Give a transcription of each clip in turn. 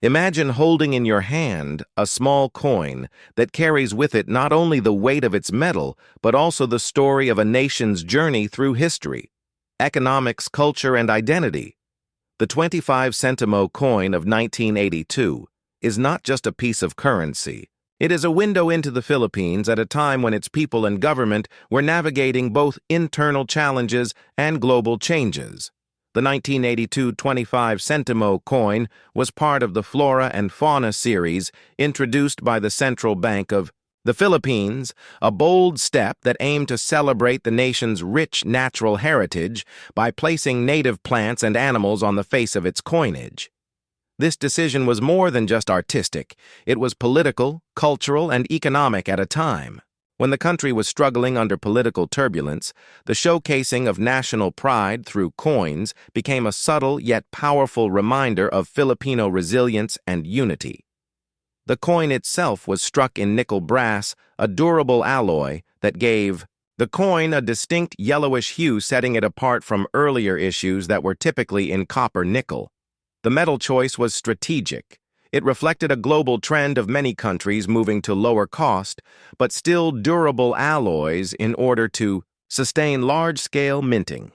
Imagine holding in your hand a small coin that carries with it not only the weight of its metal, but also the story of a nation's journey through history, economics, culture, and identity. The 25 Sentimo coin of 1982 is not just a piece of currency. It is a window into the Philippines at a time when its people and government were navigating both internal challenges and global changes. The 1982 25 Sentimo coin was part of the Flora and Fauna series introduced by the Central Bank of the Philippines, a bold step that aimed to celebrate the nation's rich natural heritage by placing native plants and animals on the face of its coinage. This decision was more than just artistic. It was political, cultural, and economic at a time. When the country was struggling under political turbulence, the showcasing of national pride through coins became a subtle yet powerful reminder of Filipino resilience and unity. The coin itself was struck in nickel brass, a durable alloy that gave the coin a distinct yellowish hue, setting it apart from earlier issues that were typically in copper-nickel. The metal choice was strategic. It reflected a global trend of many countries moving to lower cost, but still durable alloys in order to sustain large-scale minting.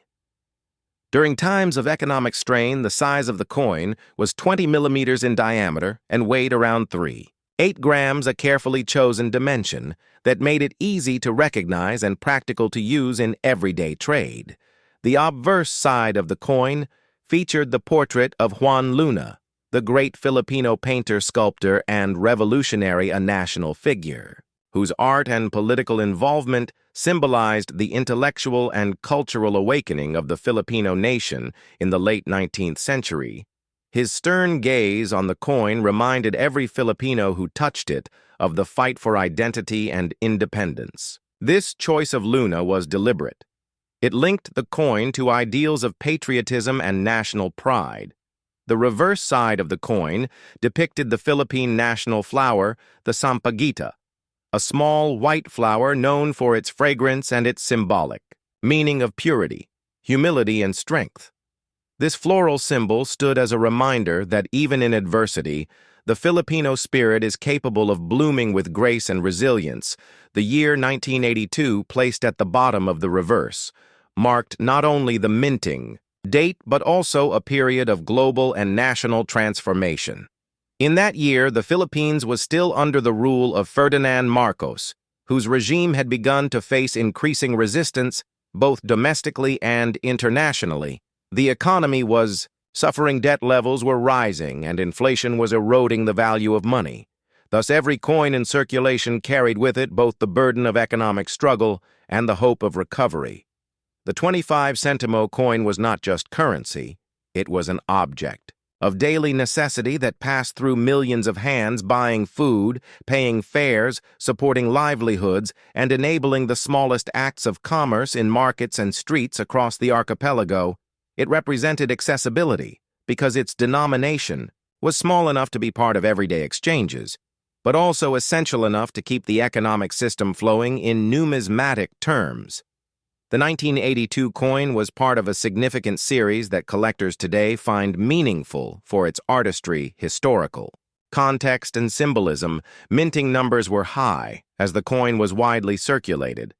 During times of economic strain, the size of the coin was 20 millimeters in diameter and weighed around 3.8 grams, a carefully chosen dimension that made it easy to recognize and practical to use in everyday trade. The obverse side of the coin featured the portrait of Juan Luna, the great Filipino painter, sculptor, and revolutionary, a national figure, whose art and political involvement symbolized the intellectual and cultural awakening of the Filipino nation in the late 19th century. His stern gaze on the coin reminded every Filipino who touched it of the fight for identity and independence. This choice of Luna was deliberate. It linked the coin to ideals of patriotism and national pride. The reverse side of the coin depicted the Philippine national flower, the sampaguita, a small white flower known for its fragrance and its symbolic meaning of purity, humility, and strength. This floral symbol stood as a reminder that even in adversity, the Filipino spirit is capable of blooming with grace and resilience. The year 1982, placed at the bottom of the reverse, marked not only the minting date but also a period of global and national transformation. In that year, the Philippines was still under the rule of Ferdinand Marcos, whose regime had begun to face increasing resistance both domestically and internationally. The economy was suffering, debt levels were rising, and inflation was eroding the value of money. Thus, every coin in circulation carried with it both the burden of economic struggle and the hope of recovery. The 25 Sentimo coin was not just currency, it was an object of daily necessity that passed through millions of hands, buying food, paying fares, supporting livelihoods, and enabling the smallest acts of commerce in markets and streets across the archipelago. It represented accessibility because its denomination was small enough to be part of everyday exchanges, but also essential enough to keep the economic system flowing in numismatic terms. The 1982 coin was part of a significant series that collectors today find meaningful for its artistry, historical context, and symbolism. Minting numbers were high as the coin was widely circulated.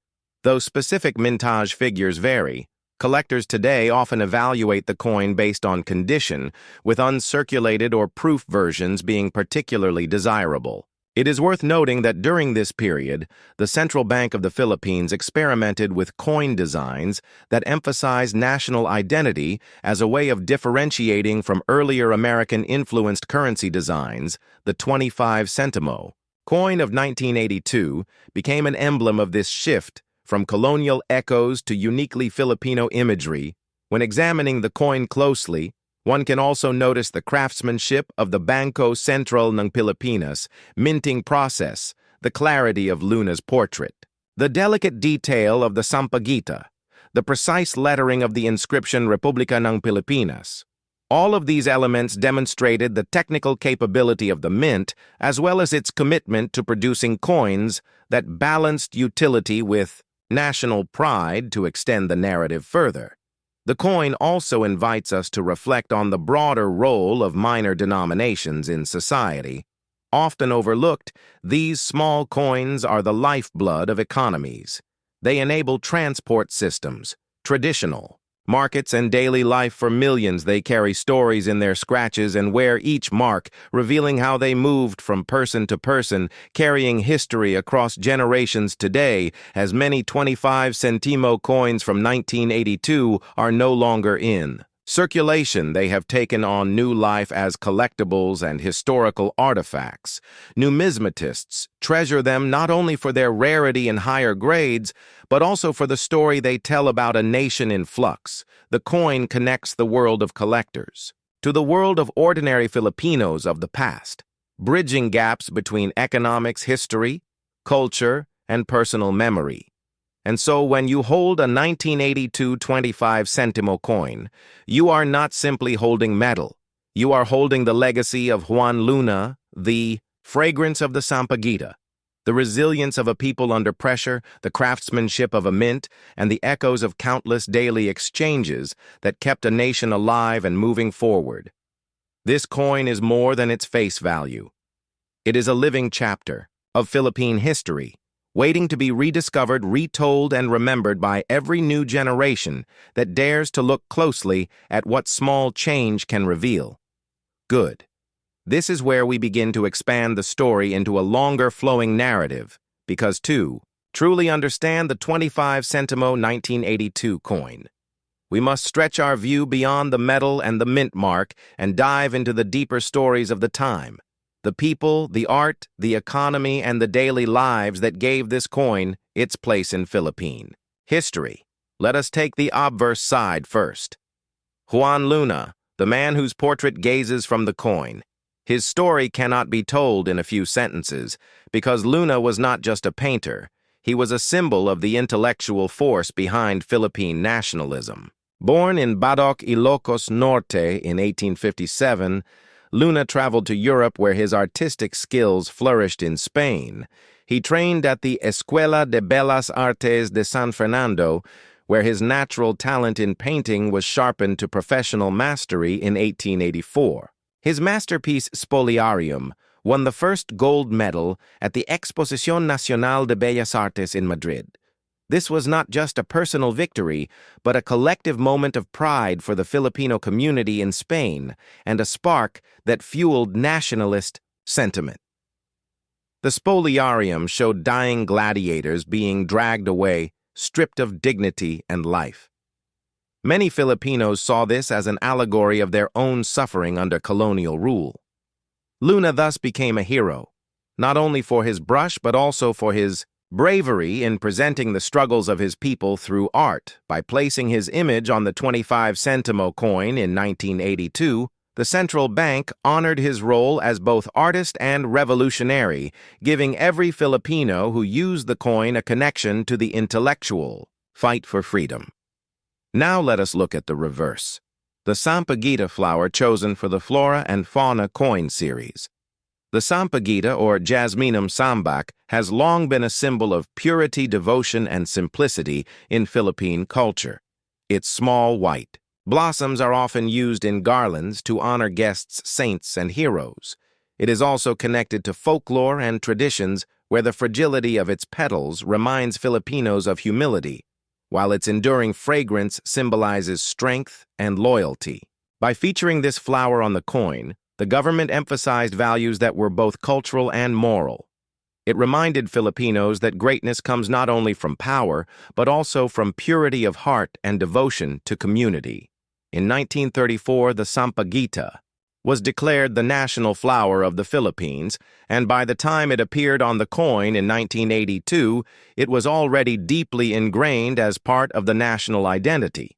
Though specific mintage figures vary, collectors today often evaluate the coin based on condition, with uncirculated or proof versions being particularly desirable. It is worth noting that during this period, the Central Bank of the Philippines experimented with coin designs that emphasized national identity as a way of differentiating from earlier American-influenced currency designs. The 25 Sentimo coin of 1982 became an emblem of this shift from colonial echoes to uniquely Filipino imagery. When examining the coin closely, one can also notice the craftsmanship of the Bangko Sentral ng Pilipinas minting process, the clarity of Luna's portrait, the delicate detail of the sampaguita, the precise lettering of the inscription Republika ng Pilipinas. All of these elements demonstrated the technical capability of the mint as well as its commitment to producing coins that balanced utility with national pride. To extend the narrative further, The coin also invites us to reflect on the broader role of minor denominations in society. Often overlooked, these small coins are the lifeblood of economies. They enable transport systems, traditional markets, and daily life for millions. They carry stories in their scratches and wear each mark, revealing how they moved from person to person, carrying history across generations. Today, as many 25 Sentimo coins from 1982 are no longer in circulation, they have taken on new life as collectibles and historical artifacts. Numismatists treasure them not only for their rarity and higher grades, but also for the story they tell about a nation in flux. The coin connects the world of collectors to the world of ordinary Filipinos of the past, bridging gaps between economics, history, culture, and personal memory. And so when you hold a 1982 25 Sentimo coin, you are not simply holding metal. You are holding the legacy of Juan Luna, the fragrance of the Sampaguita, the resilience of a people under pressure, the craftsmanship of a mint, and the echoes of countless daily exchanges that kept a nation alive and moving forward. This coin is more than its face value. It is a living chapter of Philippine history, waiting to be rediscovered, retold, and remembered by every new generation that dares to look closely at what small change can reveal. Good. This is where we begin to expand the story into a longer flowing narrative, because to truly understand the 25 Sentimo 1982 coin, we must stretch our view beyond the metal and the mint mark and dive into the deeper stories of the time. The people, the art, the economy, and the daily lives that gave this coin its place in Philippine history. Let us take the obverse side first. Juan Luna, the man whose portrait gazes from the coin. His story cannot be told in a few sentences, because Luna was not just a painter. He was a symbol of the intellectual force behind Philippine nationalism. Born in Badoc, Ilocos Norte in 1857, Luna traveled to Europe where his artistic skills flourished in Spain. He trained at the Escuela de Bellas Artes de San Fernando, where his natural talent in painting was sharpened to professional mastery in 1884. His masterpiece Spoliarium won the first gold medal at the Exposición Nacional de Bellas Artes in Madrid. This was not just a personal victory, but a collective moment of pride for the Filipino community in Spain and a spark that fueled nationalist sentiment. The Spoliarium showed dying gladiators being dragged away, stripped of dignity and life. Many Filipinos saw this as an allegory of their own suffering under colonial rule. Luna thus became a hero, not only for his brush but also for his bravery in presenting the struggles of his people through art. By placing his image on the 25 Sentimo coin in 1982, the central bank honored his role as both artist and revolutionary, giving every Filipino who used the coin a connection to the intellectual fight for freedom. Now let us look at the reverse. The Sampaguita flower chosen for the Flora and Fauna coin series. The Sampaguita, or Jasminum sambac, has long been a symbol of purity, devotion, and simplicity in Philippine culture. Its small white blossoms are often used in garlands to honor guests, saints, and heroes. It is also connected to folklore and traditions where the fragility of its petals reminds Filipinos of humility, while its enduring fragrance symbolizes strength and loyalty. By featuring this flower on the coin, the government emphasized values that were both cultural and moral. It reminded Filipinos that greatness comes not only from power, but also from purity of heart and devotion to community. In 1934, the Sampaguita was declared the national flower of the Philippines, and by the time it appeared on the coin in 1982, it was already deeply ingrained as part of the national identity.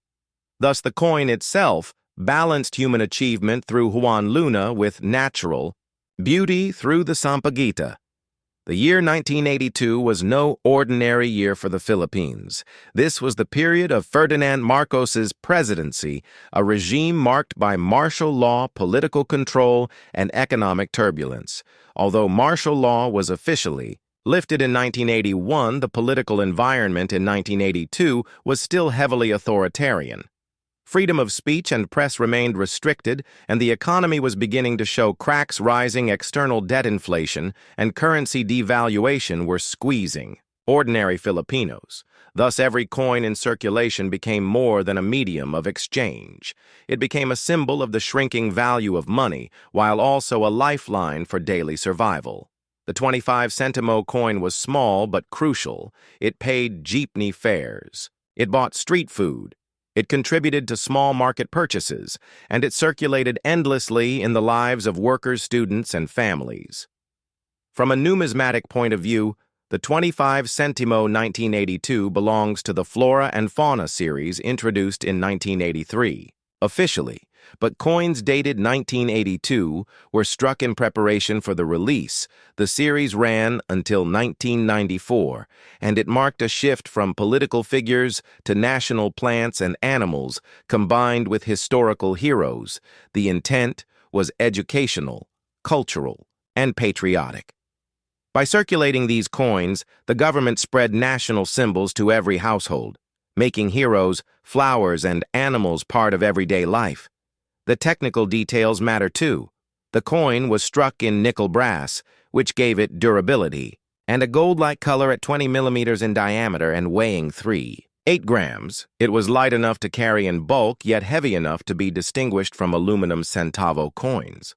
Thus, the coin itself balanced human achievement through Juan Luna with natural beauty through the Sampaguita. The year 1982 was no ordinary year for the Philippines. This was the period of Ferdinand Marcos's presidency, a regime marked by martial law, political control, and economic turbulence. Although martial law was officially lifted in 1981, the political environment in 1982 was still heavily authoritarian. Freedom of speech and press remained restricted, and the economy was beginning to show cracks. Rising external debt inflation and currency devaluation were squeezing ordinary Filipinos. Thus, every coin in circulation became more than a medium of exchange. It became a symbol of the shrinking value of money, while also a lifeline for daily survival. The 25 Sentimo coin was small but crucial. It paid jeepney fares. It bought street food. It contributed to small market purchases, and it circulated endlessly in the lives of workers, students, and families. From a numismatic point of view, the 25 Sentimo 1982 belongs to the Flora and Fauna series introduced in 1983, officially, but coins dated 1982 were struck in preparation for the release. The series ran until 1994, and it marked a shift from political figures to national plants and animals combined with historical heroes. The intent was educational, cultural, and patriotic. By circulating these coins, the government spread national symbols to every household, making heroes, flowers, and animals part of everyday life. The technical details matter too. The coin was struck in nickel brass, which gave it durability, and a gold-like color at 20 millimeters in diameter and weighing 3.8 grams. It was light enough to carry in bulk, yet heavy enough to be distinguished from aluminum centavo coins.